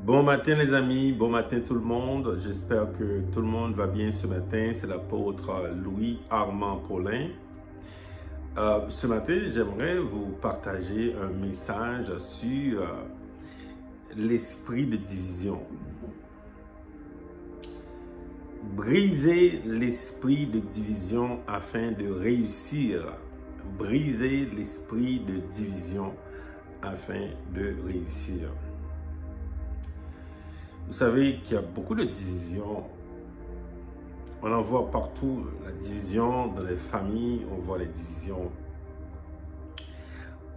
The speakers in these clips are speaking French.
Bon matin les amis, bon matin tout le monde. J'espère que tout le monde va bien ce matin. C'est l'apôtre Louis Armand Paulin. Ce matin, j'aimerais vous partager un message sur l'esprit de division. Briser l'esprit de division afin de réussir. Briser l'esprit de division afin de réussir. Vous savez qu'il y a beaucoup de divisions. On en voit partout, la division dans les familles, on voit les divisions.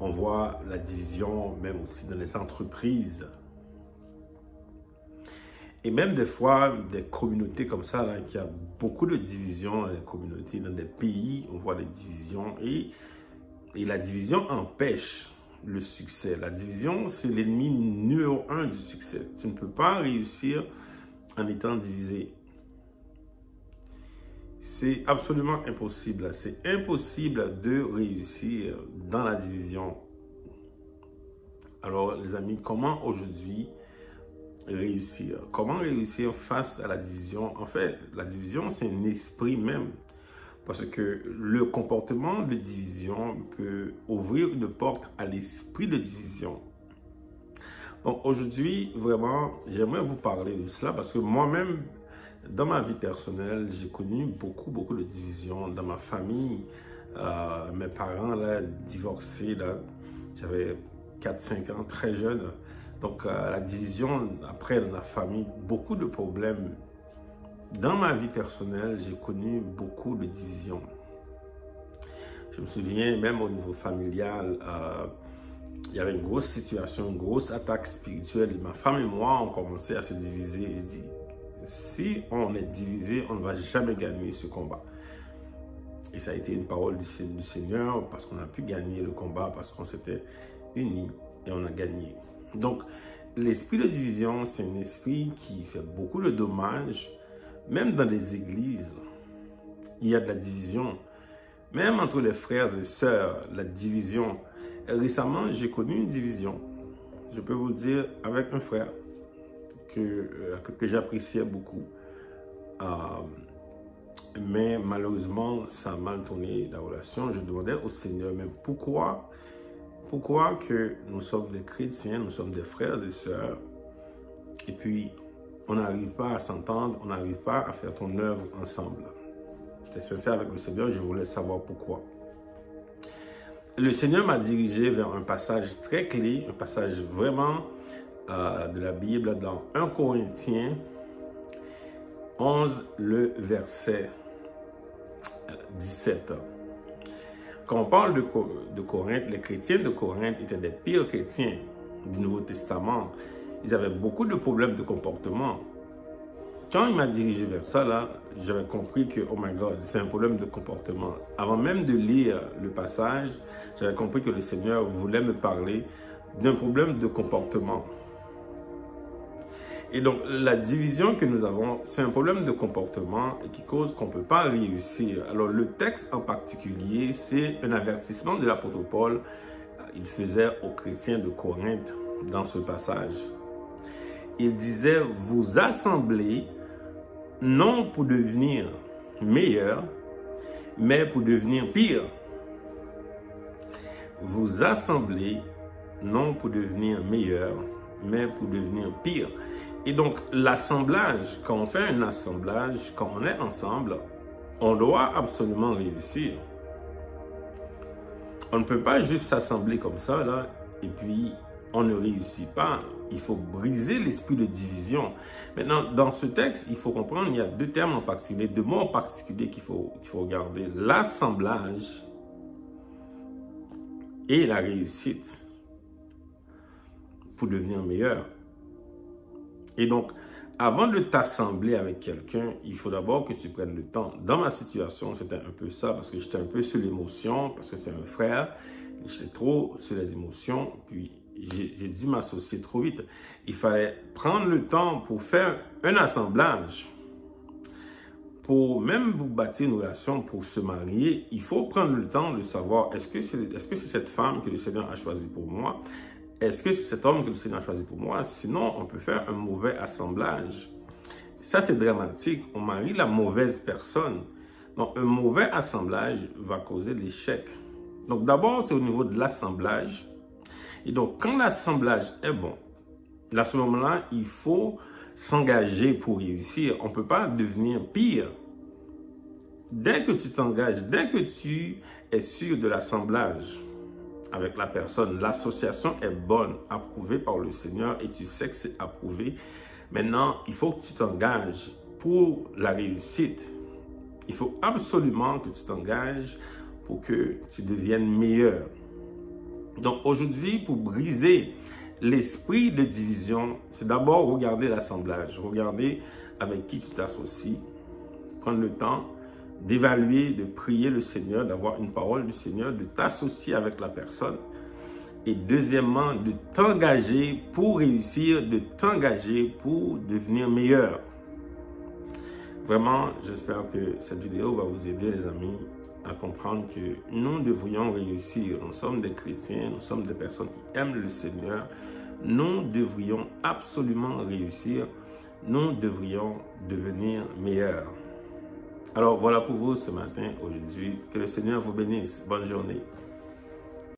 On voit la division même aussi dans les entreprises. Et même des fois, des communautés comme ça, là, qu'il y a beaucoup de divisions dans les communautés, dans des pays, on voit des divisions. Et la division empêche le succès. La division, c'est l'ennemi numéro 1 du succès. Tu ne peux pas réussir en étant divisé. C'est absolument impossible. C'est impossible de réussir dans la division. Alors, les amis, comment aujourd'hui réussir? Comment réussir face à la division? En fait, la division, c'est un esprit même. Parce que le comportement de division peut ouvrir une porte à l'esprit de division. Donc aujourd'hui, vraiment, j'aimerais vous parler de cela parce que moi-même, dans ma vie personnelle, j'ai connu beaucoup de divisions dans ma famille. Mes parents, là, divorcés, là, j'avais 4-5 ans, très jeune. Donc la division, après, dans la famille, beaucoup de problèmes. Dans ma vie personnelle, j'ai connu beaucoup de divisions. Je me souviens, même au niveau familial, il y avait une grosse situation, une grosse attaque spirituelle. Et ma femme et moi, on commençait à se diviser. Et dit, si on est divisé, on ne va jamais gagner ce combat. Et ça a été une parole du Seigneur parce qu'on a pu gagner le combat, parce qu'on s'était unis et on a gagné. Donc, l'esprit de division, c'est un esprit qui fait beaucoup de dommages. Même dans les églises, il y a de la division. Même entre les frères et sœurs, la division. Récemment, j'ai connu une division. Je peux vous dire, avec un frère que j'appréciais beaucoup. Mais malheureusement, ça a mal tourné la relation. Je demandais au Seigneur, mais pourquoi que nous sommes des chrétiens, nous sommes des frères et sœurs, et puis on n'arrive pas à s'entendre, on n'arrive pas à faire ton œuvre ensemble. J'étais sincère avec le Seigneur, je voulais savoir pourquoi. Le Seigneur m'a dirigé vers un passage très clé, un passage vraiment de la Bible dans 1 Corinthiens 11, le verset 17. Quand on parle de Corinthe, les chrétiens de Corinthe étaient des pires chrétiens du Nouveau Testament. Ils avaient beaucoup de problèmes de comportement. Quand il m'a dirigé vers ça, là, j'avais compris que, oh my God, c'est un problème de comportement. Avant même de lire le passage, j'avais compris que le Seigneur voulait me parler d'un problème de comportement. Et donc, la division que nous avons, c'est un problème de comportement et qui cause qu'on ne peut pas réussir. Alors, le texte en particulier, c'est un avertissement de l'apôtre Paul. Il faisait aux chrétiens de Corinthe dans ce passage. Il disait, vous assemblez non pour devenir meilleur, mais pour devenir pire. Vous assemblez non pour devenir meilleur, mais pour devenir pire. Et donc, l'assemblage, quand on fait un assemblage, quand on est ensemble, on doit absolument réussir. On ne peut pas juste s'assembler comme ça, là, et puis on ne réussit pas. Il faut briser l'esprit de division. Maintenant, dans ce texte, il faut comprendre, il y a deux termes en particulier, deux mots en particulier qu'il faut regarder. L'assemblage et la réussite pour devenir meilleur. Et donc, avant de t'assembler avec quelqu'un, il faut d'abord que tu prennes le temps. Dans ma situation, c'était un peu ça, parce que j'étais un peu sur l'émotion, parce que c'est un frère, j'étais trop sur les émotions, puis j'ai dû m'associer trop vite. Il fallait prendre le temps pour faire un assemblage. Pour même vous bâtir une relation, pour se marier, il faut prendre le temps de savoir, est-ce que c'est cette femme que le Seigneur a choisie pour moi? est-ce que c'est cet homme que le Seigneur a choisi pour moi? Sinon, on peut faire un mauvais assemblage. Ça, c'est dramatique. On marie la mauvaise personne. Donc, un mauvais assemblage va causer l'échec. Donc, d'abord, c'est au niveau de l'assemblage. Et donc, quand l'assemblage est bon, à ce moment-là, il faut s'engager pour réussir. On ne peut pas devenir pire. Dès que tu t'engages, dès que tu es sûr de l'assemblage avec la personne, l'association est bonne, approuvée par le Seigneur et tu sais que c'est approuvé. Maintenant, il faut que tu t'engages pour la réussite. Il faut absolument que tu t'engages pour que tu deviennes meilleur. Donc aujourd'hui, pour briser l'esprit de division, c'est d'abord regarder l'assemblage, regarder avec qui tu t'associes, prendre le temps d'évaluer, de prier le Seigneur, d'avoir une parole du Seigneur, de t'associer avec la personne. Et deuxièmement, de t'engager pour réussir, de t'engager pour devenir meilleur. Vraiment, j'espère que cette vidéo va vous aider, les amis, à comprendre que nous devrions réussir. Nous sommes des chrétiens, nous sommes des personnes qui aiment le Seigneur. Nous devrions absolument réussir. Nous devrions devenir meilleurs. Alors voilà pour vous ce matin, aujourd'hui. Que le Seigneur vous bénisse. Bonne journée.